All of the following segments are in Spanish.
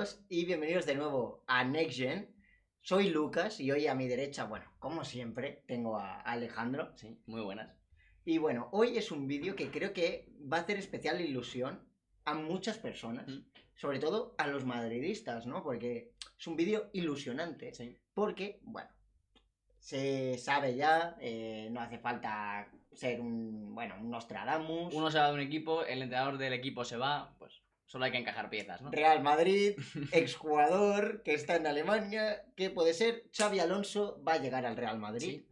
todos y bienvenidos de nuevo a Next Gen. Soy Lucas y hoy a mi derecha, bueno, como siempre, tengo a Alejandro. Sí, muy buenas. Y bueno, hoy es un vídeo que creo que va a hacer especial ilusión a muchas personas, sobre todo a los madridistas, ¿no? Porque es un vídeo ilusionante, Sí. porque, bueno, se sabe ya, no hace falta ser un Nostradamus. Uno se va de un equipo, el entrenador del equipo se va, pues solo hay que encajar piezas, ¿no? Real Madrid, exjugador que está en Alemania, que puede ser Xabi Alonso, va a llegar al Real Madrid. Sí.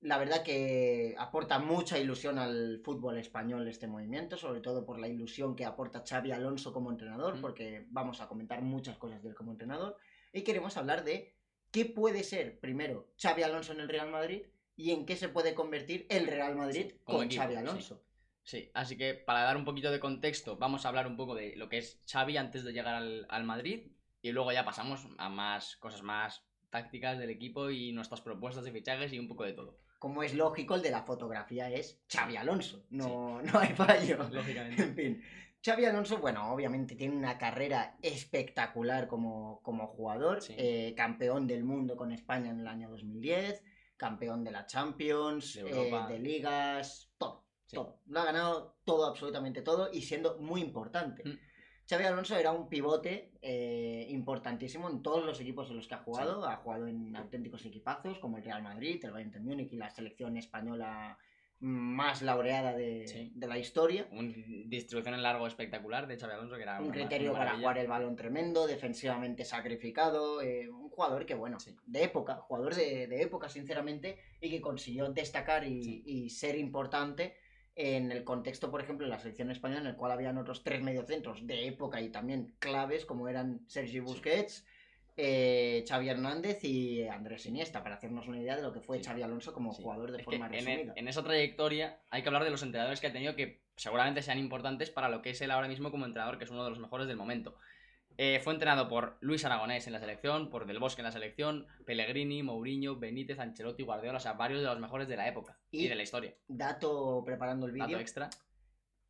La verdad que aporta mucha ilusión al fútbol español este movimiento, sobre todo por la ilusión que aporta Xabi Alonso como entrenador, porque vamos a comentar muchas cosas de él como entrenador, y queremos hablar de qué puede ser, primero, Xabi Alonso en el Real Madrid y en qué se puede convertir el Real Madrid como con equipo, Xabi Alonso. Sí, así que para dar un poquito de contexto, vamos a hablar un poco de lo que es Xavi antes de llegar al Madrid y luego ya pasamos a más cosas más tácticas del equipo y nuestras propuestas de fichajes y un poco de todo. Como es lógico, el de la fotografía es Xabi Alonso, no hay fallo. Lógicamente. En fin, Xabi Alonso, bueno, obviamente tiene una carrera espectacular como jugador, Sí. Campeón del mundo con España en el año 2010, campeón de la Champions, De Europa. de ligas, todo. Sí. Todo. Lo ha ganado todo, absolutamente todo, y siendo muy importante. Xabi Alonso era un pivote importantísimo en todos los equipos en los que ha jugado. Sí. Ha jugado en auténticos equipazos como el Real Madrid, el Bayern de Múnich y la selección española más laureada de la historia. Una distribución en largo espectacular de Xabi Alonso que era un criterio para jugar el balón tremendo, defensivamente sacrificado, un jugador que, bueno, de época, jugador de época, sinceramente, y que consiguió destacar y ser importante en el contexto, por ejemplo, de la selección española, en el cual habían otros tres mediocentros de época y también claves, como eran Sergi Busquets, Xavi Hernández y Andrés Iniesta, para hacernos una idea de lo que fue Xabi Alonso como jugador de forma resumida. En esa trayectoria hay que hablar de los entrenadores que ha tenido que seguramente sean importantes para lo que es él ahora mismo como entrenador, que es uno de los mejores del momento. Fue entrenado por Luis Aragonés en la selección, por Del Bosque en la selección, Pellegrini, Mourinho, Benítez, Ancelotti, Guardiola, o sea, varios de los mejores de la época y de la historia. Dato, preparando el vídeo, dato extra,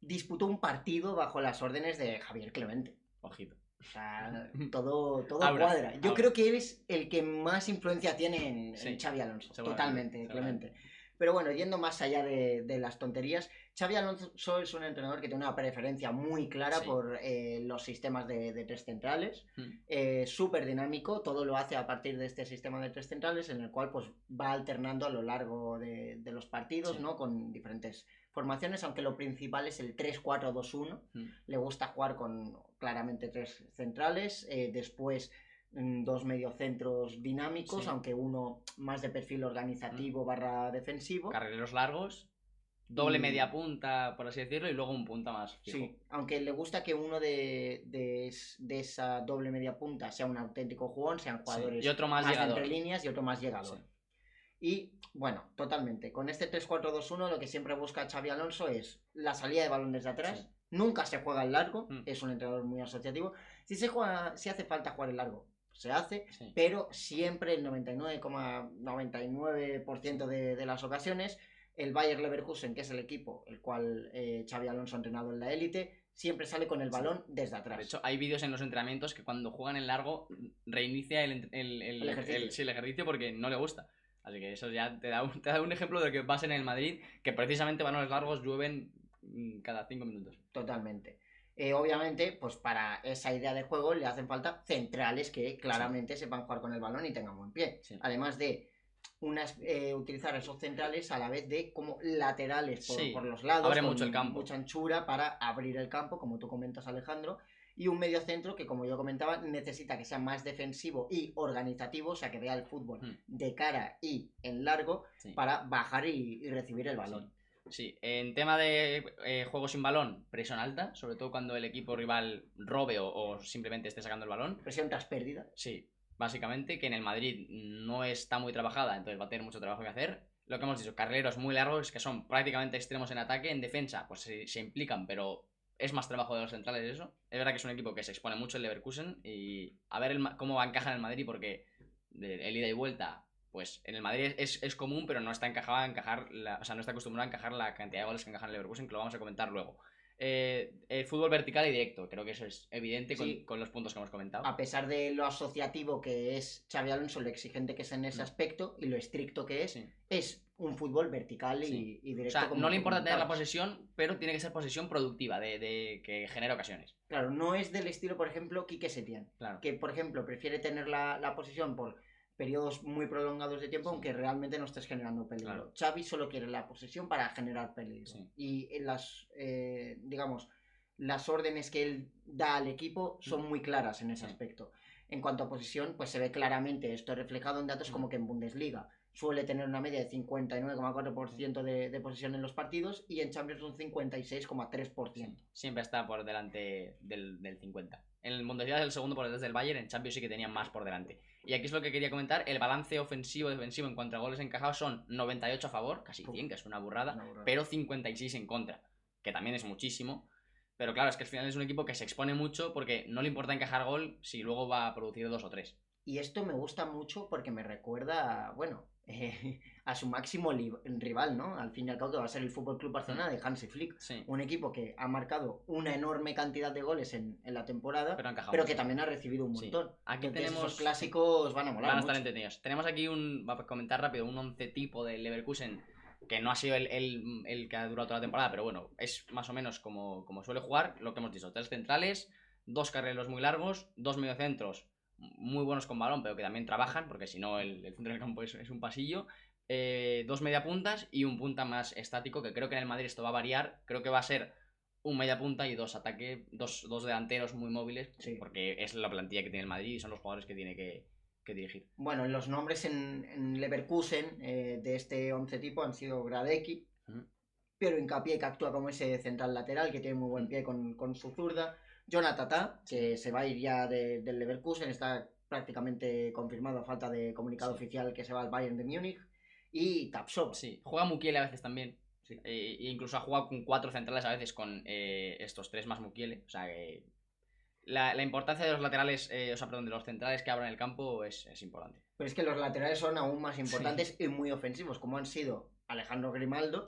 disputó un partido bajo las órdenes de Javier Clemente. Ojito. O sea, todo cuadra. Yo creo que él es el que más influencia tiene en Xabi Alonso. Totalmente, Clemente. Pero bueno, yendo más allá de las tonterías, Xabi Alonso es un entrenador que tiene una preferencia muy clara por los sistemas de tres centrales. Súper dinámico, todo lo hace a partir de este sistema de tres centrales, en el cual pues va alternando a lo largo de los partidos, ¿no? Con diferentes formaciones, aunque lo principal es el 3-4-2-1. Le gusta jugar con claramente tres centrales, después dos mediocentros dinámicos, aunque uno más de perfil organizativo barra defensivo. Carrileros largos, doble media punta, por así decirlo, y luego un punta más fijo. Sí, aunque le gusta que uno de esa doble media punta sea un auténtico jugón, sean jugadores y otro más llegador, entre líneas y otro más llegador. Y bueno, totalmente. Con este 3-4-2-1 lo que siempre busca Xabi Alonso es la salida de balón desde atrás. Nunca se juega el largo, es un entrenador muy asociativo. Si hace falta jugar el largo, se hace, pero siempre el 99,99% de las ocasiones el Bayer Leverkusen, que es el equipo el cual Xabi Alonso ha entrenado en la élite, siempre sale con el balón desde atrás. De hecho, hay vídeos en los entrenamientos que cuando juegan en largo reinicia el ejercicio porque no le gusta. Así que eso ya te da un ejemplo de lo que pasa en el Madrid, que precisamente balones largos llueven cada 5 minutos. Totalmente. Obviamente, pues para esa idea de juego le hacen falta centrales que claramente sepan jugar con el balón y tengan buen pie. Además de utilizar esos centrales a la vez de como laterales por los lados, abre con mucho el campo, mucha anchura para abrir el campo, como tú comentas, Alejandro. Y un medio centro que, como yo comentaba, necesita que sea más defensivo y organizativo, o sea, que vea el fútbol de cara y en largo para bajar y recibir el balón. Sí, en tema de juego sin balón, presión alta, sobre todo cuando el equipo rival robe o simplemente esté sacando el balón. Presión tras pérdida. Sí, básicamente, que en el Madrid no está muy trabajada, entonces va a tener mucho trabajo que hacer. Lo que hemos dicho, carrileros muy largos que son prácticamente extremos en ataque, en defensa pues se implican, pero es más trabajo de los centrales eso. Es verdad que es un equipo que se expone mucho el Leverkusen y a ver cómo va a encajar en el Madrid porque el ida y vuelta, pues en el Madrid es común, pero no está encajado a encajar, no está acostumbrado a encajar la cantidad de goles que encajan en el Leverkusen, que lo vamos a comentar luego. fútbol vertical y directo, creo que eso es evidente con los puntos que hemos comentado. A pesar de lo asociativo que es Xabi Alonso, lo exigente que es en ese aspecto y lo estricto que es un fútbol vertical y directo. O sea, no le importa tener la posesión, pero tiene que ser posesión productiva, de que genere ocasiones. Claro, no es del estilo, por ejemplo, Quique Setién, que por ejemplo prefiere tener la posesión por periodos muy prolongados de tiempo, aunque realmente no estés generando peligro. Claro. Xavi solo quiere la posesión para generar peligro. Y las, digamos, las órdenes que él da al equipo son muy claras en ese aspecto. En cuanto a posesión, pues se ve claramente esto reflejado en datos como que en Bundesliga suele tener una media de 59,4% de posesión en los partidos y en Champions un 56,3%. Siempre está por delante del 50%. En el Bundesliga es el segundo por detrás del Bayern, en Champions sí que tenía más por delante. Y aquí es lo que quería comentar, el balance ofensivo-defensivo en cuanto a goles encajados son 98 a favor, casi 100, que es una burrada, pero 56 en contra, que también es muchísimo. Pero claro, es que al final es un equipo que se expone mucho porque no le importa encajar gol si luego va a producir 2 o 3. Y esto me gusta mucho porque me recuerda, bueno, a su máximo rival, ¿no? Al fin y al cabo que va a ser el Fútbol Club Barcelona de Hansi Flick. Un equipo que ha marcado una enorme cantidad de goles en la temporada, pero que también ha recibido un montón. Aquí tenemos esos clásicos van a molar. Van a estar entretenidos. Tenemos aquí va a comentar rápido, un 11 tipo del Leverkusen, que no ha sido el que ha durado toda la temporada, pero bueno, es más o menos como suele jugar, lo que hemos dicho, 3 centrales, 2 carrileros muy largos, 2 mediocentros muy buenos con balón, pero que también trabajan, porque si no el centro del campo es un pasillo, 2 mediapuntas y un punta más estático, que creo que en el Madrid esto va a variar, creo que va a ser un mediapunta y 2 ataques, dos delanteros muy móviles, porque es la plantilla que tiene el Madrid y son los jugadores que tiene que dirigir. Bueno, los nombres en Leverkusen de este 11 tipo han sido Gradecki, pero Hincapié, que actúa como ese central lateral, que tiene muy buen pie con su zurda, Jonathan Tah, que se va a ir ya del Leverkusen, está prácticamente confirmado a falta de comunicado oficial que se va al Bayern de Múnich, y Tapsova. Sí, juega Mukiele a veces también. E incluso ha jugado con 4 centrales a veces con estos 3 más Mukiele. O sea que la importancia de los laterales, de los centrales que abran el campo es importante. Pero es que los laterales son aún más importantes y muy ofensivos, como han sido Alejandro Grimaldo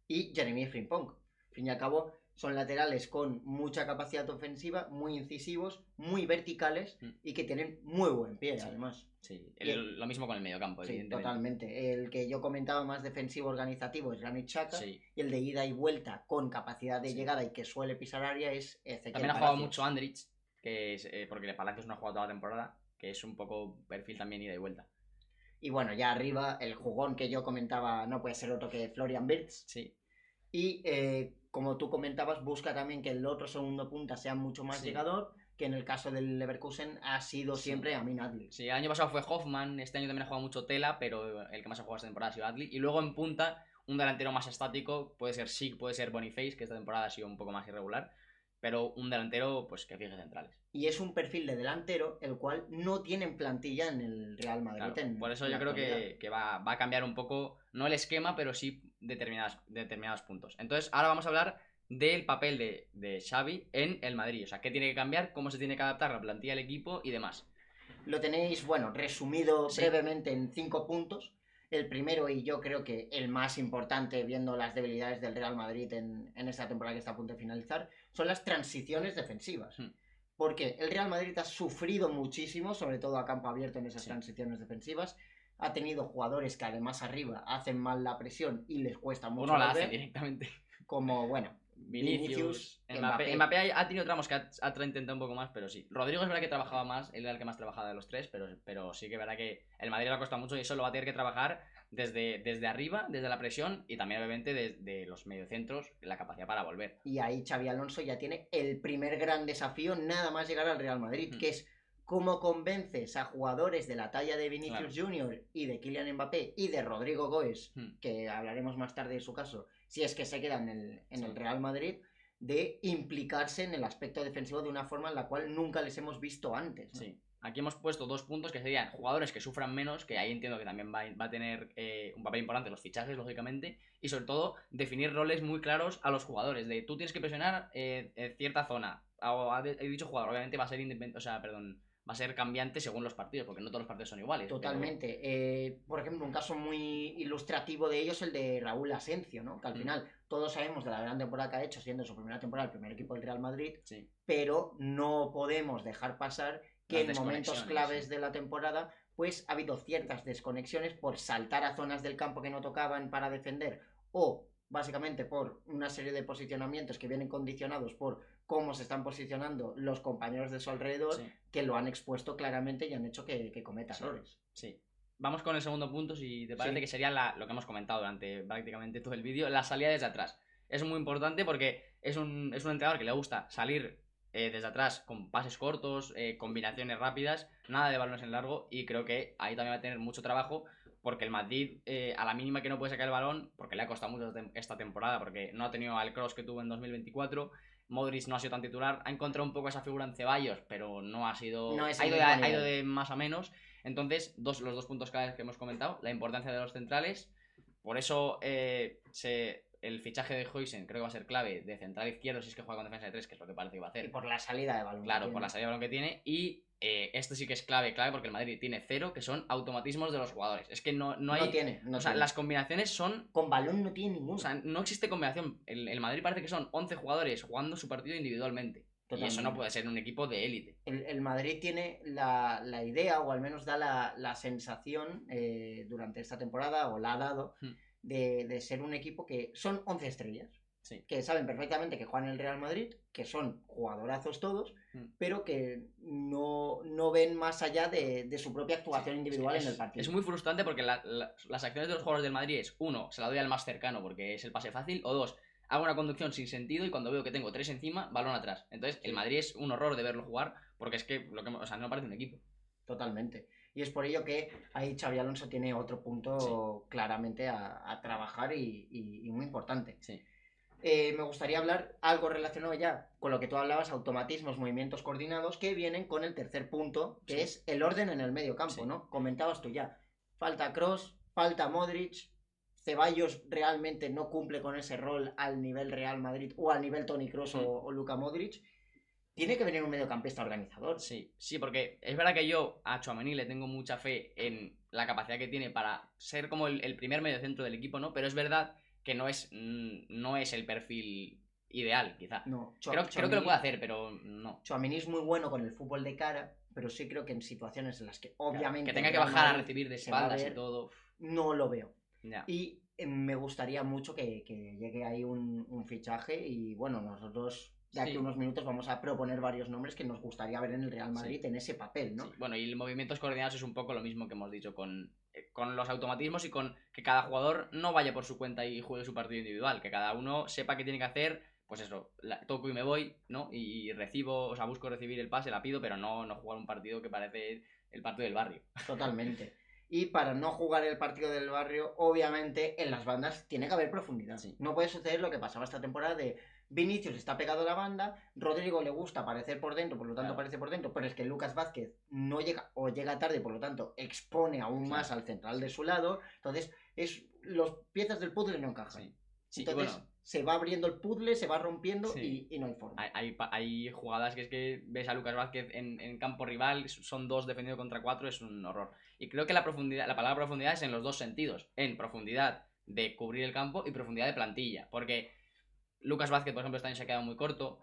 y Jeremy Frimpong. Al fin y al cabo, son laterales con mucha capacidad ofensiva, muy incisivos, muy verticales y que tienen muy buen pie, además. Sí, lo mismo con el mediocampo, evidentemente. Totalmente. El que yo comentaba más defensivo organizativo es Granit Xhaka, y el de ida y vuelta con capacidad de llegada y que suele pisar área es Ezequiel También ha jugado mucho Andrich, que es, porque Palacios no ha jugado toda la temporada, que es un poco perfil también ida y vuelta. Y bueno, ya arriba, el jugón que yo comentaba no puede ser otro que Florian Wirtz. Sí. Y como tú comentabas, busca también que el otro segundo punta sea mucho más llegador, que en el caso del Leverkusen ha sido siempre Amin Adli. Sí, el año pasado fue Hoffman, este año también ha jugado mucho Tela, pero el que más ha jugado esta temporada ha sido Adli. Y luego en punta, un delantero más estático, puede ser Sik, puede ser Boniface, que esta temporada ha sido un poco más irregular, pero un delantero pues que fije centrales. Y es un perfil de delantero el cual no tiene en plantilla en el Real Madrid. Claro, por eso yo creo que va a cambiar un poco, no el esquema, pero sí determinados puntos. Entonces ahora vamos a hablar del papel de Xavi en el Madrid. O sea, qué tiene que cambiar, cómo se tiene que adaptar la plantilla al equipo y demás. Lo tenéis, bueno, resumido brevemente en 5 puntos. El primero, y yo creo que el más importante, viendo las debilidades del Real Madrid en esta temporada que está a punto de finalizar, son las transiciones defensivas. Porque el Real Madrid ha sufrido muchísimo, sobre todo a campo abierto en esas transiciones defensivas. Ha tenido jugadores que además arriba hacen mal la presión y les cuesta mucho. Uno la hace directamente. Como, bueno, Vinicius, Mbappé ha tenido tramos que ha intentado un poco más, pero sí. Rodrigo es verdad que trabajaba más, él era el que más trabajaba de los 3, pero sí que es verdad que el Madrid le ha costado mucho y eso lo va a tener que trabajar desde arriba, desde la presión y también obviamente desde los mediocentros, la capacidad para volver. Y ahí Xabi Alonso ya tiene el primer gran desafío nada más llegar al Real Madrid, que es cómo convences a jugadores de la talla de Vinicius Junior y de Kylian Mbappé y de Rodrigo Goes, que hablaremos más tarde de su caso, si es que se queda en el Real Madrid, de implicarse en el aspecto defensivo de una forma en la cual nunca les hemos visto antes, ¿no? Sí. Aquí hemos puesto 2 puntos que serían jugadores que sufran menos, que ahí entiendo que también va a tener un papel importante los fichajes, lógicamente, y sobre todo definir roles muy claros a los jugadores, de tú tienes que presionar cierta zona. He dicho jugador, obviamente va a ser va a ser cambiante según los partidos, porque no todos los partidos son iguales. Totalmente. Pero... por ejemplo, un caso muy ilustrativo de ello es el de Raúl Asencio, ¿no? Que al final todos sabemos de la gran temporada que ha hecho, siendo su primera temporada el primer equipo del Real Madrid, pero no podemos dejar pasar que en momentos claves de la temporada pues ha habido ciertas desconexiones por saltar a zonas del campo que no tocaban para defender, o básicamente por una serie de posicionamientos que vienen condicionados por cómo se están posicionando los compañeros de su alrededor, que lo han expuesto claramente y han hecho que cometa errores. Sí. Vamos con el segundo punto, si te parece, que sería lo que hemos comentado durante prácticamente todo el vídeo, la salida desde atrás. Es muy importante porque es un entrenador que le gusta salir desde atrás con pases cortos, combinaciones rápidas, nada de balones en largo, y creo que ahí también va a tener mucho trabajo, porque el Madrid, a la mínima que no puede sacar el balón, porque le ha costado mucho esta temporada, porque no ha tenido al Kroos que tuvo en 2024, Modric no ha sido tan titular, ha encontrado un poco esa figura en Ceballos, pero no ha sido... No es ha ido de más a menos. Entonces, los dos puntos claves que hemos comentado, la importancia de los centrales, por eso el fichaje de Huijsen creo que va a ser clave de central izquierdo si es que juega con defensa de 3, que es lo que parece que va a hacer. Y por la salida de balón. Claro, por la salida de balón que tiene. Y esto sí que es clave porque el Madrid tiene 0, que son automatismos de los jugadores. Es que no hay... No tiene. O sea, las combinaciones son... Con balón no tiene ninguno. O sea, no existe combinación. El Madrid parece que son 11 jugadores jugando su partido individualmente. Totalmente. Y eso no puede ser un equipo de élite. El Madrid tiene la idea, o al menos da la sensación durante esta temporada, o la ha dado, de ser un equipo que son 11 estrellas. Sí. Que saben perfectamente que juegan en el Real Madrid, que son jugadorazos todos, pero que no ven más allá de su propia actuación individual en el partido. Es muy frustrante porque las acciones de los jugadores del Madrid es, 1, se la doy al más cercano porque es el pase fácil, o 2, hago una conducción sin sentido y cuando veo que tengo 3 encima, balón atrás. Entonces, el Madrid es un horror de verlo jugar porque es que, no parece un equipo. Totalmente. Y es por ello que ahí Xabi Alonso tiene otro punto claramente a trabajar y muy importante. Sí. Me gustaría hablar algo relacionado ya con lo que tú hablabas, automatismos, movimientos coordinados, que vienen con el tercer punto, que es el orden en el medio campo, ¿no? Comentabas tú ya, falta Kroos, falta Modric, Ceballos realmente no cumple con ese rol al nivel Real Madrid o al nivel Toni Kroos o Luka Modric. Tiene que venir un mediocampista organizador. Sí, porque es verdad que yo a Tchouaméni le tengo mucha fe en la capacidad que tiene para ser como el primer mediocentro del equipo, ¿no? Pero es verdad que no es el perfil ideal, quizá. No, creo que lo puede hacer, pero no. Tchouaméni es muy bueno con el fútbol de cara, pero sí creo que en situaciones en las que obviamente... Que tenga que bajar a recibir de espaldas y todo. No lo veo. Ya. Y me gustaría mucho que llegue ahí un fichaje y bueno, nosotros... De aquí a unos minutos vamos a proponer varios nombres que nos gustaría ver en el Real Madrid en ese papel, ¿no? Sí. Bueno, y el movimientos coordinados es un poco lo mismo que hemos dicho con los automatismos y con que cada jugador no vaya por su cuenta y juegue su partido individual, que cada uno sepa qué tiene que hacer, pues eso, toco y me voy, ¿no? Y recibo, o sea, busco recibir el pase, la pido, pero no jugar un partido que parece el partido del barrio. Totalmente. Y para no jugar el partido del barrio, obviamente en las bandas tiene que haber profundidad. Sí. No puede suceder lo que pasaba esta temporada de Vinicius está pegado a la banda, Rodrigo le gusta aparecer por dentro, por lo tanto aparece por dentro, pero es que Lucas Vázquez no llega o llega tarde, por lo tanto expone aún más al central de su lado. Entonces, los piezas del puzzle no encajan. Sí, entonces bueno, se va abriendo el puzzle, se va rompiendo y no hay forma. Hay jugadas que es que ves a Lucas Vázquez en campo rival, son 2 defendidos contra 4, es un horror. Y creo que la palabra profundidad es en los dos sentidos, en profundidad de cubrir el campo y profundidad de plantilla, porque Lucas Vázquez, por ejemplo, este año se ha quedado muy corto.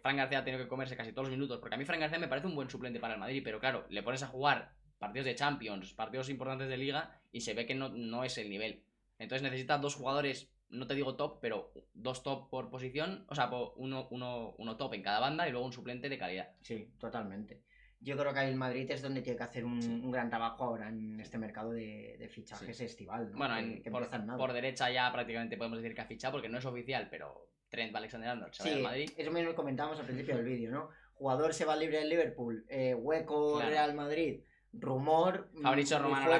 Fran García ha tenido que comerse casi todos los minutos, porque a mí Fran García me parece un buen suplente para el Madrid, pero claro, le pones a jugar partidos de Champions, partidos importantes de Liga y se ve que no es el nivel. Entonces necesita 2 jugadores, no te digo top, pero 2 top por posición, o sea, uno top en cada banda y luego un suplente de calidad. Sí, totalmente. Yo creo que ahí el Madrid es donde tiene que hacer un gran trabajo ahora en este mercado de fichajes estival, ¿no? Bueno, por derecha ya prácticamente podemos decir que ha fichado porque no es oficial, pero Trent Alexander-Arnold se va al Madrid. Eso mismo lo comentábamos al principio del vídeo, ¿no? Jugador se va libre del Liverpool, hueco Real Madrid, rumor. Fabrizio Romano lo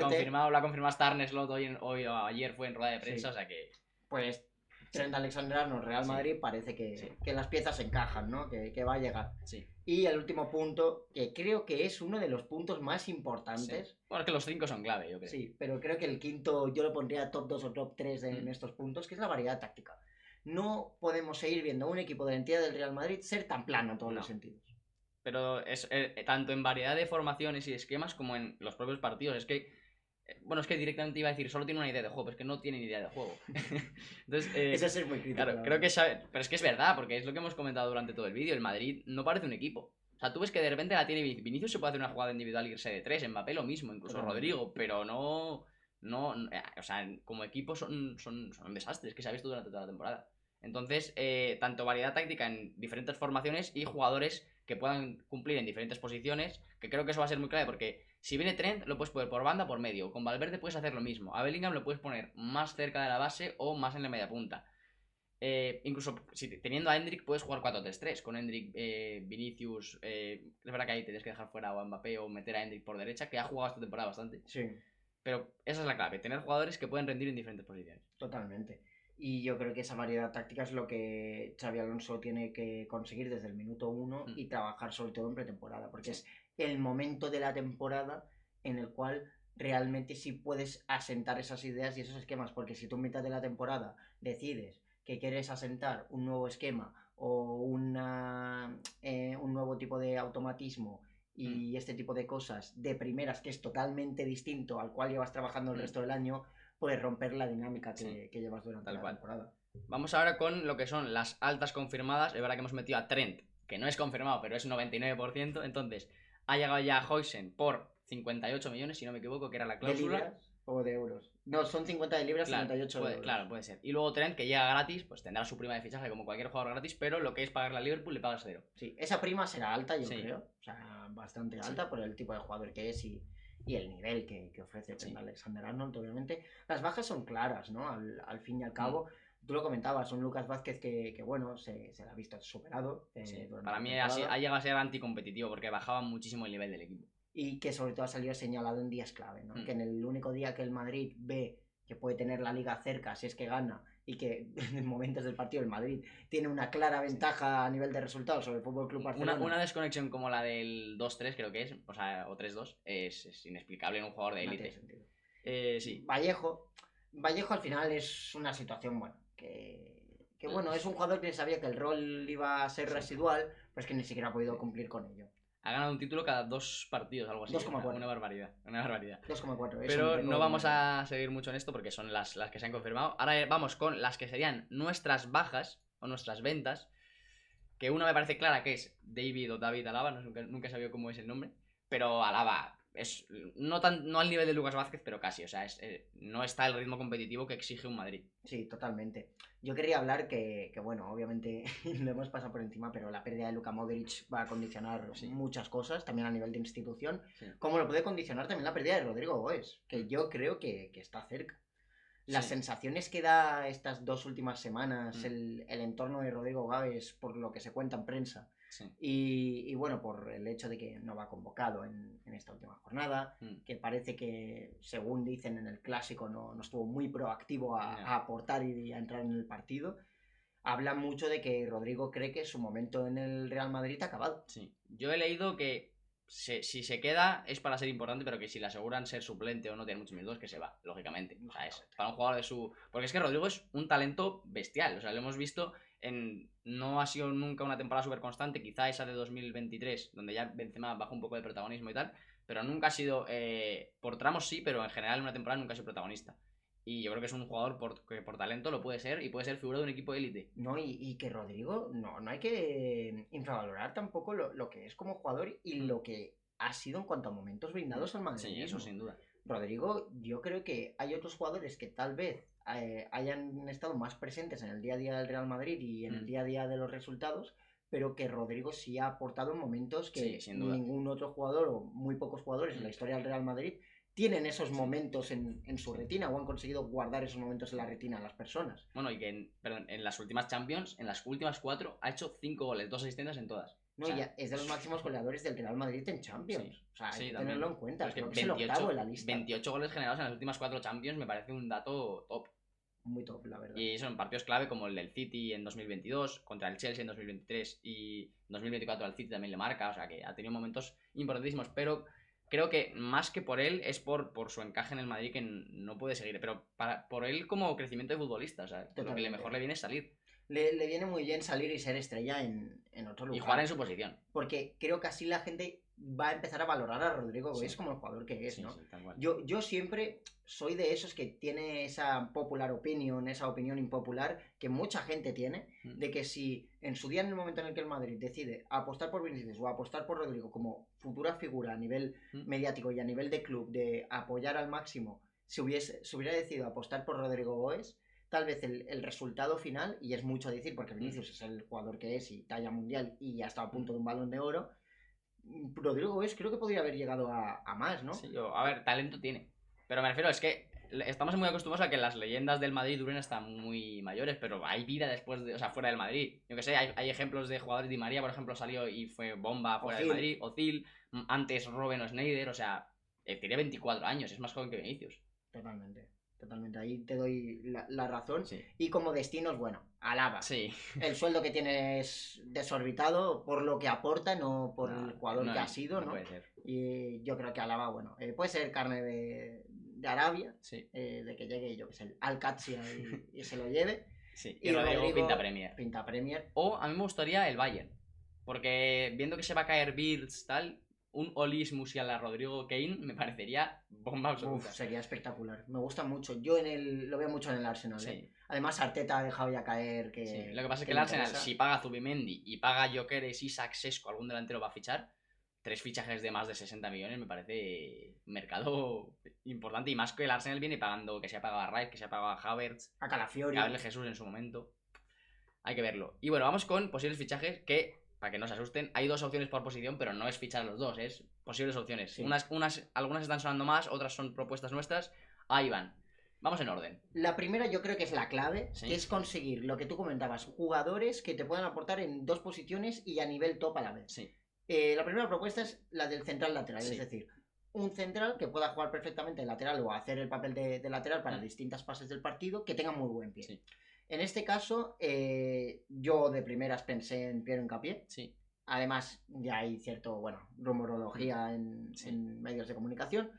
ha confirmado hasta Arne Slot hoy o ayer fue en rueda de prensa, o sea que... Pues Trent Alexander-Arnold, Real Madrid, parece que las piezas encajan, ¿no? Que va a llegar. Sí. Y el último punto, que creo que es uno de los puntos más importantes. Sí. Bueno, es que los 5 son clave, yo creo. Sí, pero creo que el quinto yo lo pondría top 2 o top 3 en estos puntos, que es la variedad táctica. No podemos seguir viendo un equipo de la entidad del Real Madrid ser tan plano en todos los sentidos. pero es tanto en variedad de formaciones y esquemas como en los propios partidos. Es que, bueno, es que directamente iba a decir, solo tiene una idea de juego, pero es que no tiene ni idea de juego. Entonces, eso es muy crítico. Claro, creo que sabe, pero es que es verdad, porque es lo que hemos comentado durante todo el vídeo. El Madrid no parece un equipo. O sea, tú ves que de repente la tiene Vinicius, se puede hacer una jugada individual e irse de 3, Mbappé lo mismo, incluso Rodrigo, pero no, o sea, como equipo son un desastre, es que se ha visto durante toda la temporada. Entonces, tanto variedad táctica en diferentes formaciones y jugadores que puedan cumplir en diferentes posiciones, que creo que eso va a ser muy clave, porque si viene Trent, lo puedes poner por banda o por medio. Con Valverde puedes hacer lo mismo. A Bellingham lo puedes poner más cerca de la base o más en la media punta. Incluso teniendo a Endrick puedes jugar 4-3-3 con Endrick, Vinicius, es verdad que ahí tienes que dejar fuera o a Mbappé o meter a Endrick por derecha, que ha jugado esta temporada bastante. Sí. Pero esa es la clave, tener jugadores que pueden rendir en diferentes posiciones. Totalmente. Y yo creo que esa variedad táctica es lo que Xabi Alonso tiene que conseguir desde el minuto 1 y trabajar sobre todo en pretemporada, porque es el momento de la temporada en el cual realmente sí puedes asentar esas ideas y esos esquemas, porque si tú en mitad de la temporada decides que quieres asentar un nuevo esquema o un nuevo tipo de automatismo y este tipo de cosas de primeras que es totalmente distinto al cual llevas trabajando el resto del año, puedes romper la dinámica que llevas durante la temporada. Vamos ahora con lo que son las altas confirmadas. Es verdad que hemos metido a Trent, que no es confirmado, pero es 99%. Entonces, ha llegado ya a Huijsen por 58 millones, si no me equivoco, que era la cláusula. ¿De libras o de euros? No, son 50 de libras, claro, 58 de euros. Claro, puede ser. Y luego Trent, que llega gratis, pues tendrá su prima de fichaje como cualquier jugador gratis, pero lo que es pagarle a Liverpool le pagas 0. Sí, esa prima será alta, yo creo. O sea, bastante alta por el tipo de jugador que es y el nivel que ofrece Alexander-Arnold, obviamente. Las bajas son claras, ¿no? Al fin y al cabo. Tú lo comentabas, un Lucas Vázquez que bueno, se le ha visto superado. Para mí ha llegado a ser anticompetitivo porque bajaba muchísimo el nivel del equipo. Y que sobre todo ha salido señalado en días clave, ¿no? Que en el único día que el Madrid ve que puede tener la liga cerca si es que gana y que en momentos del partido el Madrid tiene una clara ventaja a nivel de resultados sobre el FC Barcelona. Una desconexión como la del 2-3 creo que es, o sea, o 3-2, es inexplicable en un jugador de élite. Sí. Vallejo al final es una situación, bueno, que bueno, es un jugador que sabía que el rol iba a ser residual, pero es que ni siquiera ha podido cumplir con ello. Ha ganado un título cada 2 partidos, algo así. 2,4. Una barbaridad. 2,4. Pero no vamos a seguir mucho en esto porque son las que se han confirmado. Ahora vamos con las que serían nuestras bajas o nuestras ventas. Que una me parece clara que es David o David Alaba, nunca he sabido cómo es el nombre. Pero Alaba es no al nivel de Lucas Vázquez, pero casi. O sea, no está el ritmo competitivo que exige un Madrid. Sí, totalmente. Yo quería hablar que bueno, obviamente lo hemos pasado por encima, pero la pérdida de Luka Modric va a condicionar muchas cosas, también a nivel de institución, como lo puede condicionar también la pérdida de Rodrigo Goes, que yo creo que está cerca. Las sensaciones que da estas 2 últimas semanas el entorno de Rodrigo Goes, por lo que se cuenta en prensa, y bueno, por el hecho de que no va convocado en esta última jornada, que parece que, según dicen en el Clásico, no estuvo muy proactivo a aportar y a entrar en el partido, habla mucho de que Rodrigo cree que su momento en el Real Madrid ha acabado. Sí, yo he leído que si se queda es para ser importante, pero que si le aseguran ser suplente o no tiene muchos minutos, que se va, lógicamente. O sea, es para un jugador de su... Porque es que Rodrigo es un talento bestial, o sea, lo hemos visto no ha sido nunca una temporada súper constante, quizá esa de 2023, donde ya Benzema baja un poco de protagonismo y tal, pero nunca ha sido, por tramos sí, pero en general en una temporada nunca ha sido protagonista. Y yo creo que es un jugador que por talento lo puede ser y puede ser figura de un equipo de élite. No, y que Rodrigo, no hay que infravalorar tampoco lo que es como jugador y lo que ha sido en cuanto a momentos brindados al Madrid. Sí, eso sin duda. Rodrigo, yo creo que hay otros jugadores que tal vez hayan estado más presentes en el día a día del Real Madrid y en el día a día de los resultados, pero que Rodrigo sí ha aportado en momentos que ningún otro jugador o muy pocos jugadores en la historia del Real Madrid tienen esos momentos en su retina o han conseguido guardar esos momentos en la retina de las personas. Bueno, y que en las últimas Champions, en las últimas 4, ha hecho 5 goles, 2 asistencias en todas. No, o sea, ya es de los máximos goleadores del Real Madrid en Champions. Sí, o sea, hay que también. tenerlo en cuenta. Es que es el octavo en la lista. 28 goles generados en las últimas 4 Champions me parece un dato top. Muy top, la verdad. Y son partidos clave como el del City en 2022, contra el Chelsea en 2023 y en 2024 al City también le marca. O sea que ha tenido momentos importantísimos, pero creo que más que por él es por su encaje en el Madrid que no puede seguir. Pero por él como crecimiento de futbolista, o sea, lo que mejor le viene es salir. le viene muy bien salir y ser estrella en otro lugar. Y jugar en su posición. Porque creo que así la gente va a empezar a valorar a Rodrigo Goes como el jugador que es, ¿no? Sí, tal cual. Yo siempre soy de esos que tiene esa popular opinion, esa opinión impopular que mucha gente tiene, de que si en su día, en el momento en el que el Madrid decide apostar por Vinicius o apostar por Rodrigo como futura figura a nivel mediático y a nivel de club, de apoyar al máximo, se hubiera decidido apostar por Rodrigo Goes, tal vez el resultado final, y es mucho decir porque Vinicius es el jugador que es y talla mundial y ya está a punto de un Balón de Oro, Rodrigo Goes creo que podría haber llegado a más, ¿no? Sí, a ver, talento tiene. Pero me refiero, es que estamos muy acostumbrados a que las leyendas del Madrid duren hasta muy mayores, pero hay vida después de, o sea, fuera del Madrid. Yo que sé, hay ejemplos de jugadores. Di María, por ejemplo, salió y fue bomba fuera del Madrid. Ozil, antes Robben o Sneijder, o sea, tiene 24 años, es más joven que Vinicius. Totalmente. Ahí te doy la razón. Sí. Y como destinos, bueno, Alaba. Sí. El sueldo que tiene es desorbitado por lo que aporta, no por el jugador que ha sido, ¿no? Puede ser. Y yo creo que Alaba, bueno, puede ser carne de Arabia, sí. De que llegue, yo que sé, al Qadsia y se lo lleve. Sí, y Rodrigo pinta Premier. Pinta Premier. O a mí me gustaría el Bayern. Porque viendo que se va a caer Birds, tal, un Olis Musiala Rodrigo Kane me parecería bomba absoluta. Sería espectacular. Me gusta mucho. Yo lo veo mucho en el Arsenal. Sí. Además, Arteta ha dejado ya caer que... Sí. Lo que pasa es que el Arsenal, si paga Zubimendi y paga Gyökeres, Isak, Sesko, algún delantero va a fichar, 3 fichajes de más de 60 millones me parece mercado importante. Y más que el Arsenal viene pagando, que se ha pagado a Rice, que se ha pagado a Havertz, a Calafiori, a Gabriel Jesús en su momento. Hay que verlo. Y bueno, vamos con posibles fichajes que... Para que no se asusten, hay 2 opciones por posición, pero no es fichar a los 2, es posibles opciones. Sí. Algunas están sonando más, otras son propuestas nuestras. Ahí van. Vamos en orden. La primera yo creo que es la clave, ¿sí? Que es conseguir lo que tú comentabas, jugadores que te puedan aportar en 2 posiciones y a nivel top a la vez. Sí. La primera propuesta es la del central lateral, sí. Es decir, un central que pueda jugar perfectamente de lateral o hacer el papel de lateral para distintas fases del partido, que tenga muy buen pie. Sí. En este caso, yo de primeras pensé en Piero Hincapié. Sí. Además, ya hay cierto, rumorología en medios de comunicación.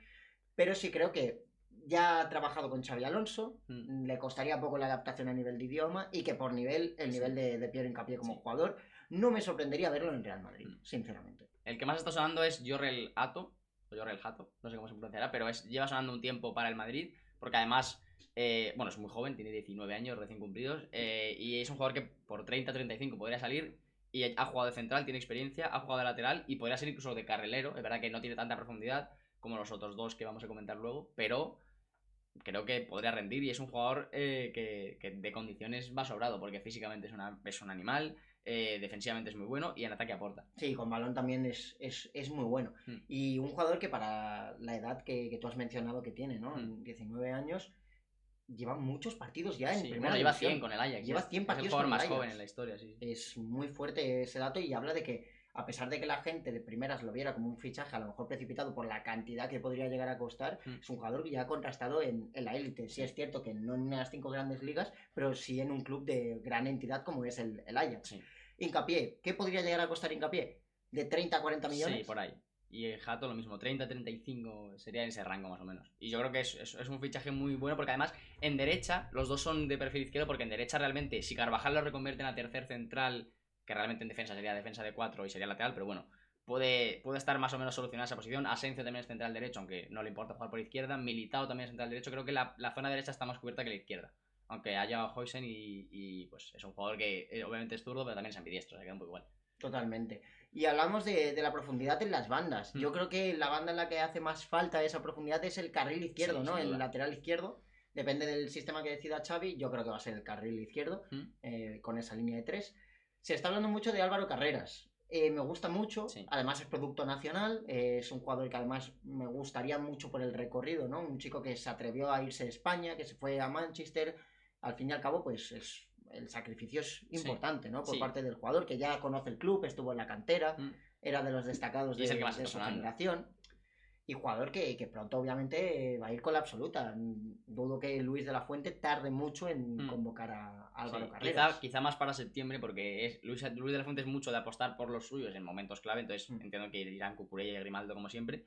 Pero sí creo que ya ha trabajado con Xabi Alonso, le costaría poco la adaptación a nivel de idioma y que por nivel de Piero Hincapié como jugador, no me sorprendería verlo en Real Madrid, sinceramente. El que más está sonando es Jorrel Hato, o Jorrel Hato, no sé cómo se pronunciará, pero lleva sonando un tiempo para el Madrid, porque además... es muy joven, tiene 19 años recién cumplidos, y es un jugador que por 30-35 podría salir y ha jugado de central, tiene experiencia, ha jugado de lateral y podría ser incluso de carrilero. Es verdad que no tiene tanta profundidad como los otros 2 que vamos a comentar luego, pero creo que podría rendir y es un jugador que de condiciones va sobrado, porque físicamente es un animal, defensivamente es muy bueno y en ataque aporta. Sí, con balón también es muy bueno. Y un jugador que para la edad que tú has mencionado que tiene, ¿no? 19 años... Lleva muchos partidos ya en primera lleva 100 con el Ajax. Lleva 100 partidos con el Ajax. Es el jugador más joven en la historia, sí. Es muy fuerte ese dato y habla de que, a pesar de que la gente de primeras lo viera como un fichaje a lo mejor precipitado por la cantidad que podría llegar a costar, es un jugador que ya ha contrastado en la élite. Sí es cierto que no en las 5 grandes ligas, pero sí en un club de gran entidad como es el Ajax. Sí. Hincapié, ¿qué podría llegar a costar Hincapié? ¿De 30 a 40 millones? Sí, por ahí. Y el Hato lo mismo, 30-35 sería en ese rango más o menos. Y yo creo que es un fichaje muy bueno porque además en derecha los 2 son de perfil izquierdo, porque en derecha realmente si Carvajal lo reconvierte en la tercer central, que realmente en defensa sería defensa de 4 y sería lateral, pero bueno, puede estar más o menos solucionada esa posición. Asensio también es central derecho, aunque no le importa jugar por izquierda. Militao también es central derecho. Creo que la zona derecha está más cubierta que la izquierda, aunque haya Huysen y pues es un jugador que obviamente es zurdo, pero también es ambidiestro, se queda un poco igual. Totalmente. Y hablamos de la profundidad en las bandas. Yo creo que la banda en la que hace más falta esa profundidad es el carril izquierdo, ¿no? El lateral izquierdo. Depende del sistema que decida Xavi. Yo creo que va a ser el carril izquierdo, con esa línea de 3. Se está hablando mucho de Álvaro Carreras. Me gusta mucho. Además es producto nacional. Es un jugador que además me gustaría mucho por el recorrido, ¿no? Un chico que se atrevió a irse de España, que se fue a Manchester. Al fin y al cabo, pues el sacrificio es importante, ¿no? Por parte del jugador, que ya conoce el club, estuvo en la cantera, era de los destacados de su generación. Y jugador que pronto, obviamente, va a ir con la absoluta. Dudo que Luis de la Fuente tarde mucho en convocar a Álvaro Carreras. Quizá más para septiembre, porque Luis de la Fuente es mucho de apostar por los suyos en momentos clave, entonces entiendo que irán Cucurella y Grimaldo como siempre.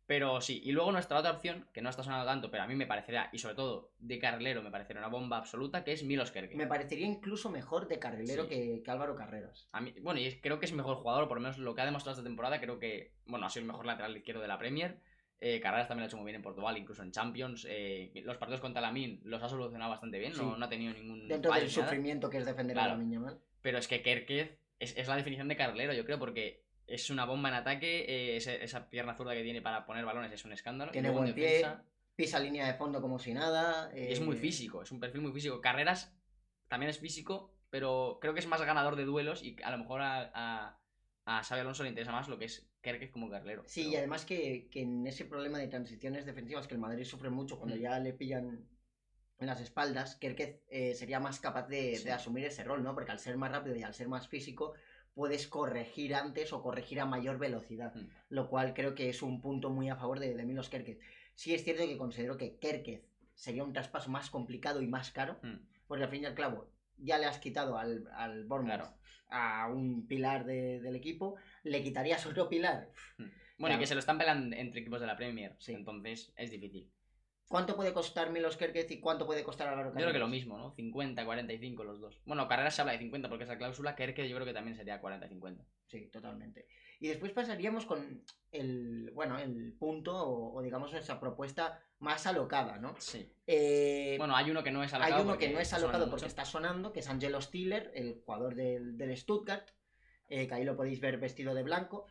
Pero sí, y luego nuestra otra opción, que no está sonando tanto, pero a mí me parecería, y sobre todo de carrilero me parecería una bomba absoluta, que es Milos Kerkez. Me parecería incluso mejor de carrilero que Álvaro Carreras. A mí, bueno, y creo que es mejor jugador, o por lo menos lo que ha demostrado esta temporada, creo que, bueno, ha sido el mejor lateral izquierdo de la Premier. Carreras también lo ha hecho muy bien en Portugal, incluso en Champions. Los partidos contra Lamine los ha solucionado bastante bien, no ha tenido ningún dentro del sufrimiento que es defender a Lamine Yamal. Pero es que Kerkez es la definición de carrilero, yo creo, porque es una bomba en ataque, esa pierna zurda que tiene para poner balones es un escándalo. Tiene buen pie, pisa línea de fondo como si nada. Y es muy físico, es un perfil muy físico. Carreras también es físico, pero creo que es más ganador de duelos y a lo mejor a Xabi Alonso le interesa más lo que es Kerkez como carrilero. Sí, pero... y además que en ese problema de transiciones defensivas que el Madrid sufre mucho cuando ya le pillan en las espaldas, Kerkez sería más capaz de asumir ese rol, ¿no? Porque al ser más rápido y al ser más físico puedes corregir antes o corregir a mayor velocidad, lo cual creo que es un punto muy a favor de Milos Kerkez. Sí es cierto que considero que Kerkez sería un traspaso más complicado y más caro, porque al fin y al cabo ya le has quitado al Bournemouth a un pilar del equipo, le quitarías otro pilar. Bueno, y que se lo están pelando entre equipos de la Premier, entonces es difícil. ¿Cuánto puede costar Milos Kerkez y cuánto puede costar Álvaro Carreras? Yo creo que lo mismo, ¿no? 50, 45 los dos. Bueno, Carreras se habla de 50 porque es la cláusula. Kerkez yo creo que también sería 40-50. Sí, totalmente. Y después pasaríamos con el punto o digamos esa propuesta más alocada, ¿no? Sí. Bueno, hay uno que no es alocado. Hay uno que no es alocado porque está sonando, que es Angelo Stiller, el jugador del Stuttgart, que ahí lo podéis ver vestido de blanco.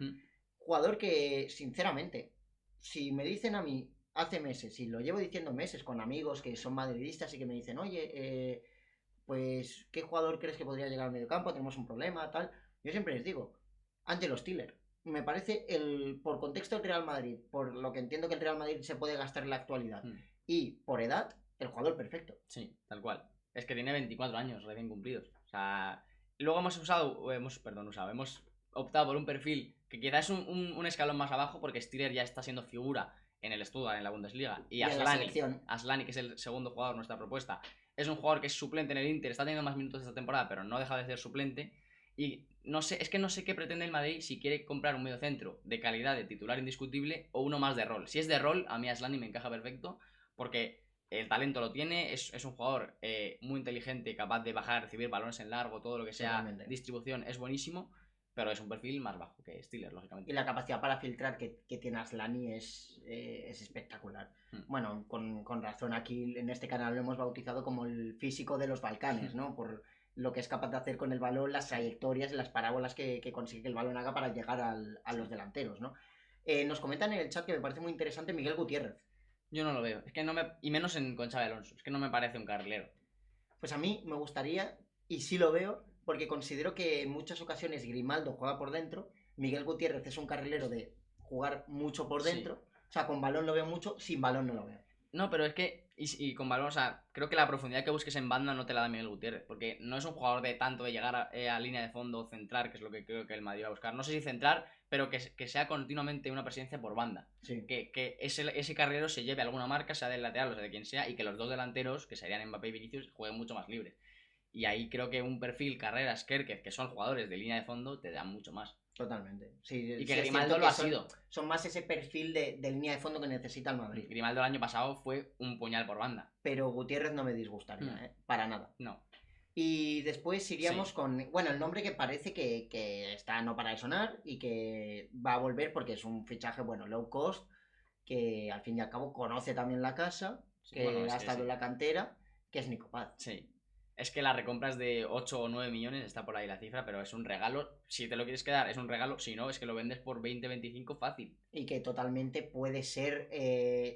Jugador que, sinceramente, si me dicen a mí hace meses, y lo llevo diciendo meses con amigos que son madridistas y que me dicen, oye, pues, ¿qué jugador crees que podría llegar al mediocampo? Tenemos un problema, tal. Yo siempre les digo, Angelo Stiller. Me parece, por contexto del Real Madrid, por lo que entiendo que el Real Madrid se puede gastar en la actualidad, y por edad, el jugador perfecto. Sí, tal cual. Es que tiene 24 años recién cumplidos. O sea, luego hemos optado por un perfil que quizás es un escalón más abajo, porque Stiller ya está siendo figura en el Stuttgart, en la Bundesliga, y Aslani, que es el segundo jugador de nuestra propuesta, es un jugador que es suplente en el Inter, está teniendo más minutos esta temporada, pero no deja de ser suplente. Y no sé qué pretende el Madrid, si quiere comprar un mediocentro de calidad, de titular indiscutible, o uno más de rol. Si es de rol, a mí Aslani me encaja perfecto, porque el talento lo tiene, es un jugador muy inteligente, capaz de bajar, recibir balones en largo, todo lo que sea distribución es buenísimo, pero es un perfil más bajo que Stiller, lógicamente. Y la capacidad para filtrar que tiene Aslani es espectacular. Bueno, con razón aquí en este canal lo hemos bautizado como el físico de los Balcanes, ¿no? Por lo que es capaz de hacer con el balón, las trayectorias, las parábolas que consigue que el balón haga para llegar a los delanteros, ¿no? Nos comentan en el chat que me parece muy interesante Miguel Gutiérrez. Yo no lo veo, es que y menos con Xabi Alonso, es que no me parece un carrilero. Pues a mí me gustaría, y sí lo veo, porque considero que en muchas ocasiones Grimaldo juega por dentro, Miguel Gutiérrez es un carrilero de jugar mucho por dentro, o sea, con balón lo veo mucho, sin balón no lo veo. No, pero es que, y con balón, o sea, creo que la profundidad que busques en banda no te la da Miguel Gutiérrez, porque no es un jugador de tanto de llegar a línea de fondo o centrar, que es lo que creo que el Madrid va a buscar. No sé si centrar, pero que sea continuamente una presencia por banda. Sí. Que ese carrilero se lleve a alguna marca, sea del lateral o sea de quien sea, y que los dos delanteros, que serían Mbappé y Vinicius, jueguen mucho más libres. Y ahí creo que un perfil, Carreras, Kerkez, que son jugadores de línea de fondo, te dan mucho más. Totalmente. Sí, y que Grimaldo lo ha sido. Son más ese perfil de línea de fondo que necesita el Madrid. Grimaldo el año pasado fue un puñal por banda. Pero Gutiérrez no me disgustaría, para nada. No. Y después iríamos con, bueno, el nombre que parece que está no para de sonar y que va a volver porque es un fichaje, bueno, low cost, que al fin y al cabo conoce también la casa, que ha estado en la cantera, que es Nico Paz. Sí. Es que la recompra es de 8 o 9 millones, está por ahí la cifra, pero es un regalo. Si te lo quieres quedar, es un regalo. Si no, es que lo vendes por 20-25 fácil. Y que totalmente puede ser,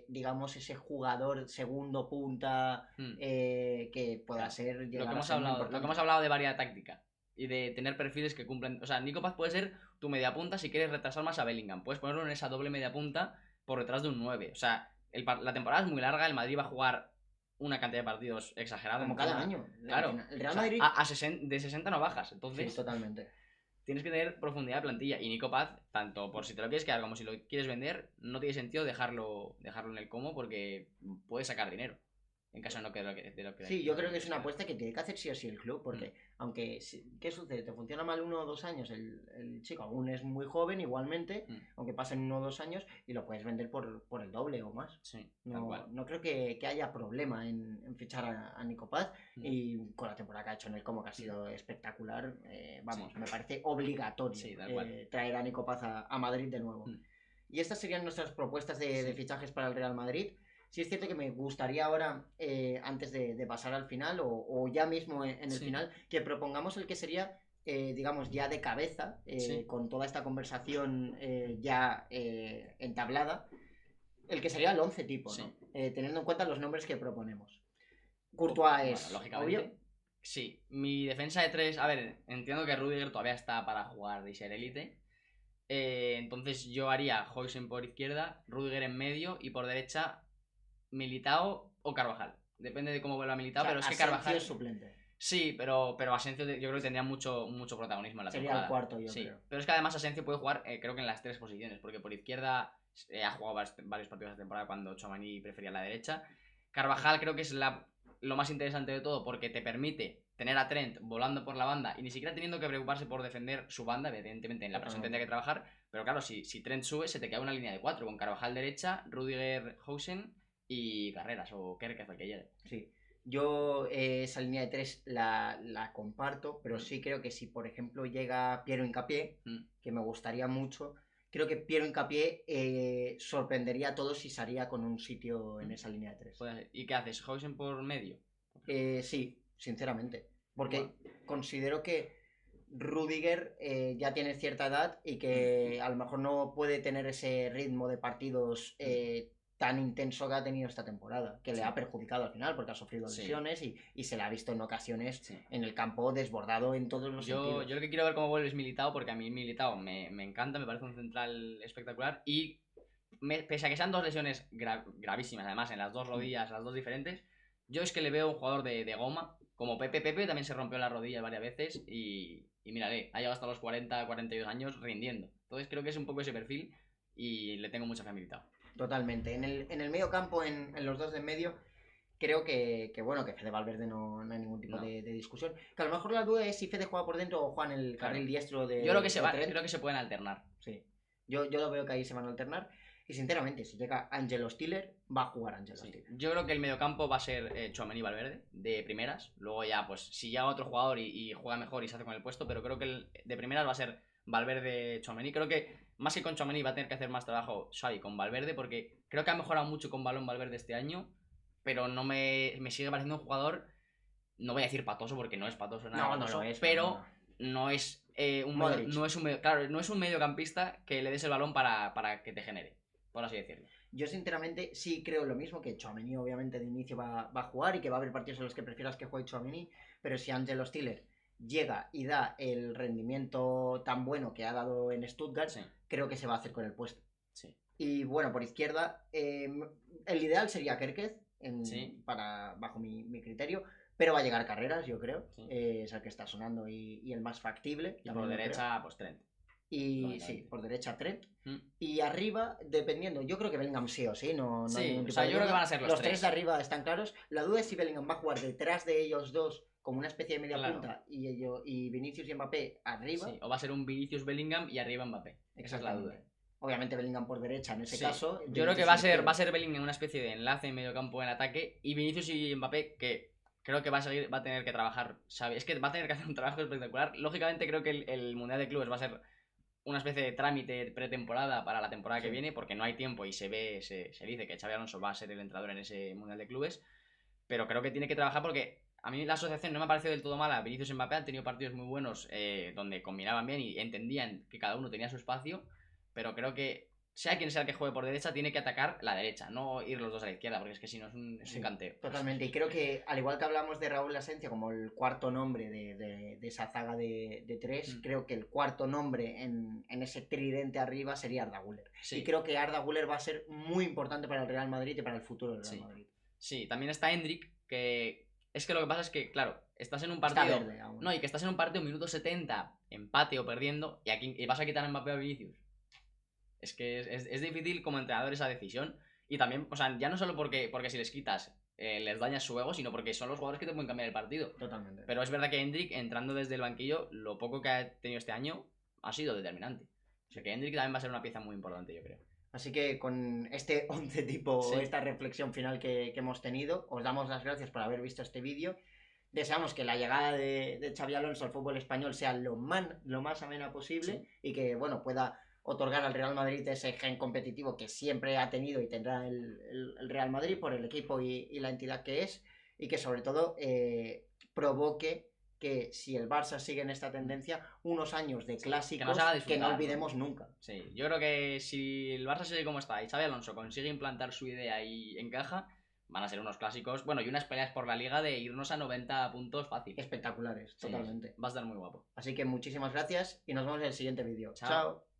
digamos, ese jugador segundo punta que pueda ser... Lo que hemos hablado de variedad táctica y de tener perfiles que cumplen... O sea, Nico Paz puede ser tu media punta si quieres retrasar más a Bellingham. Puedes ponerlo en esa doble media punta por detrás de un 9. O sea, la temporada es muy larga, el Madrid va a jugar una cantidad de partidos exagerada. Como cada año. Claro. El Real Madrid... de 60 no bajas. Entonces, sí, totalmente. Tienes que tener profundidad de plantilla. Y Nico Paz, tanto por si te lo quieres quedar como si lo quieres vender, no tiene sentido dejarlo en el como porque puedes sacar dinero. en caso de no querer de lo que... Sí, yo creo que es una apuesta que tiene que hacer sí o sí el club, porque aunque, ¿qué sucede? Te funciona mal 1 o 2 años, el chico aún es muy joven igualmente, aunque pasen 1 o 2 años y lo puedes vender por el doble o más. Sí, no creo que haya problema en fichar a Nico Paz, y con la temporada que ha hecho en el Como, que ha sido espectacular, vamos, me parece obligatorio traer a Nico Paz a Madrid de nuevo. Y estas serían nuestras propuestas de fichajes para el Real Madrid. Sí es cierto que me gustaría ahora, antes de pasar al final, o ya mismo en el final, que propongamos el que sería, digamos, ya de cabeza, con toda esta conversación ya entablada, el que sería el 11 tipo, ¿no? Teniendo en cuenta los nombres que proponemos. Courtois es, lógicamente, obvio. Sí, mi defensa de 3, a ver, entiendo que Rudiger todavía está para jugar y ser élite. Entonces yo haría Huijsen por izquierda, Rudiger en medio y por derecha Militao o Carvajal. Depende de cómo vuelva Militao, pero es que Carvajal es suplente. Sí, pero Asensio yo creo que tendría mucho protagonismo en la temporada. Sería el cuarto, yo creo. Pero es que además Asensio puede jugar, creo que en las 3 posiciones, porque por izquierda ha jugado varios partidos de temporada cuando Tchouaméni prefería la derecha. Carvajal creo que es lo más interesante de todo, porque te permite tener a Trent volando por la banda y ni siquiera teniendo que preocuparse por defender su banda. Evidentemente en la presión tendría que trabajar, pero claro, si Trent sube se te queda una línea de 4 con Carvajal derecha, Rudiger, Huijsen y Carreras o Kerkez, el que llegue. Sí. Yo esa línea de 3 la comparto, pero sí creo que si por ejemplo llega Piero Hincapié, que me gustaría mucho, creo que Piero Hincapié sorprendería a todos si salía con un sitio en esa línea de 3. ¿Y qué haces? ¿Huijsen por medio? Sí, sinceramente, porque considero que Rudiger ya tiene cierta edad y que a lo mejor no puede tener ese ritmo de partidos tan intenso que ha tenido esta temporada, que le ha perjudicado al final porque ha sufrido lesiones y se le ha visto en ocasiones en el campo desbordado en todos los sentidos. Yo lo que quiero ver cómo vuelve es Militao, porque a mí Militao me encanta, me parece un central espectacular y pese a que sean 2 lesiones gravísimas, además en las 2 rodillas, las 2 diferentes, yo es que le veo un jugador de goma, como Pepe también se rompió la rodilla varias veces y mírale, ha llegado hasta los 40, 42 años rindiendo. Entonces creo que es un poco ese perfil y le tengo mucha fe a Militao. Totalmente. En el medio campo, en los 2 de medio, creo que bueno, que Fede Valverde no hay ningún tipo de discusión. Que a lo mejor la duda es si Fede juega por dentro o juega en el carril diestro de. Yo creo que se pueden alternar. Sí. Yo lo veo que ahí se van a alternar. Y sinceramente, si llega Angelo Stiller, va a jugar Angelo Stiller. Yo creo que el mediocampo va a ser Tchouaméni Valverde, de primeras. Luego ya, pues, si llega otro jugador y juega mejor y se hace con el puesto, pero creo que de primeras va a ser Valverde Tchouaméni. Creo que más que con Tchouaméni va a tener que hacer más trabajo Xavi con Valverde, porque creo que ha mejorado mucho con balón Valverde este año, pero no me sigue pareciendo un jugador, no voy a decir patoso porque no es patoso nada, no lo es, pero no es no es un mediocampista que le des el balón para que te genere, por así decirlo. Yo sinceramente sí creo lo mismo, que Tchouaméni obviamente de inicio va a jugar y que va a haber partidos en los que prefieras que juegue Tchouaméni, pero si Angelo Stiller llega y da el rendimiento tan bueno que ha dado en Stuttgart, creo que se va a hacer con el puesto. Sí. Y bueno, por izquierda, el ideal sería Kerkez, bajo mi criterio, pero va a llegar Carreras, yo creo. Es el que está sonando y el más factible. Y por derecha, pues Trent. Y sí, por derecha Trent. Y arriba, dependiendo, yo creo que Bellingham sí o sí, no hay ningún tipo yo creo que van a ser los 3 de arriba están claros. La duda es si Bellingham va a jugar detrás de ellos dos como una especie de media punta y Vinicius y Mbappé arriba. Sí, o va a ser un Vinicius Bellingham y arriba Mbappé. Esa es la duda. Obviamente Bellingham por derecha en ese caso. Yo creo que va a ser Bellingham una especie de enlace en medio campo en ataque y Vinicius y Mbappé que creo que va a tener que trabajar, ¿sabes? Es que va a tener que hacer un trabajo espectacular. Lógicamente creo que el Mundial de Clubes va a ser una especie de trámite pretemporada para la temporada que viene, porque no hay tiempo y se dice que Xabi Alonso va a ser el entrenador en ese Mundial de Clubes, pero creo que tiene que trabajar porque a mí la asociación no me ha parecido del todo mala. Vinicius y Mbappé han tenido partidos muy buenos donde combinaban bien y entendían que cada uno tenía su espacio, pero creo que sea quien sea el que juegue por derecha, tiene que atacar la derecha, no ir los dos a la izquierda, porque es que si no es un canteo. Totalmente, y creo que al igual que hablamos de Raúl Asencio como el cuarto nombre de esa zaga de 3, creo que el cuarto nombre en ese tridente arriba sería Arda Güler. Y creo que Arda Güler va a ser muy importante para el Real Madrid y para el futuro del Real Madrid. Sí, también está Endrick, que es que lo que pasa es que, claro, estás en un partido. Está verde aún. No, y que estás en un partido minuto 70, empate o perdiendo, y vas a quitar a Mbappé a Vinicius. Es que es difícil como entrenador esa decisión. Y también, o sea, ya no solo porque si les quitas les daña su ego, sino porque son los jugadores que te pueden cambiar el partido. Totalmente. Pero es verdad que Endrick, entrando desde el banquillo, lo poco que ha tenido este año ha sido determinante. O sea que Endrick también va a ser una pieza muy importante, yo creo. Así que con este 11 tipo, esta reflexión final que hemos tenido, os damos las gracias por haber visto este vídeo. Deseamos que la llegada de Xabi Alonso al fútbol español sea lo más amena posible y que, bueno, pueda otorgar al Real Madrid ese gen competitivo que siempre ha tenido y tendrá el Real Madrid por el equipo y la entidad que es, y que sobre todo provoque que si el Barça sigue en esta tendencia, unos años de clásicos que no olvidemos nunca. Sí, yo creo que si el Barça sigue como está y Xabi Alonso consigue implantar su idea y encaja, van a ser unos clásicos, bueno, y unas peleas por la liga de irnos a 90 puntos fácil. Espectaculares, totalmente. Va a estar muy guapo. Así que muchísimas gracias y nos vemos en el siguiente vídeo. Chao.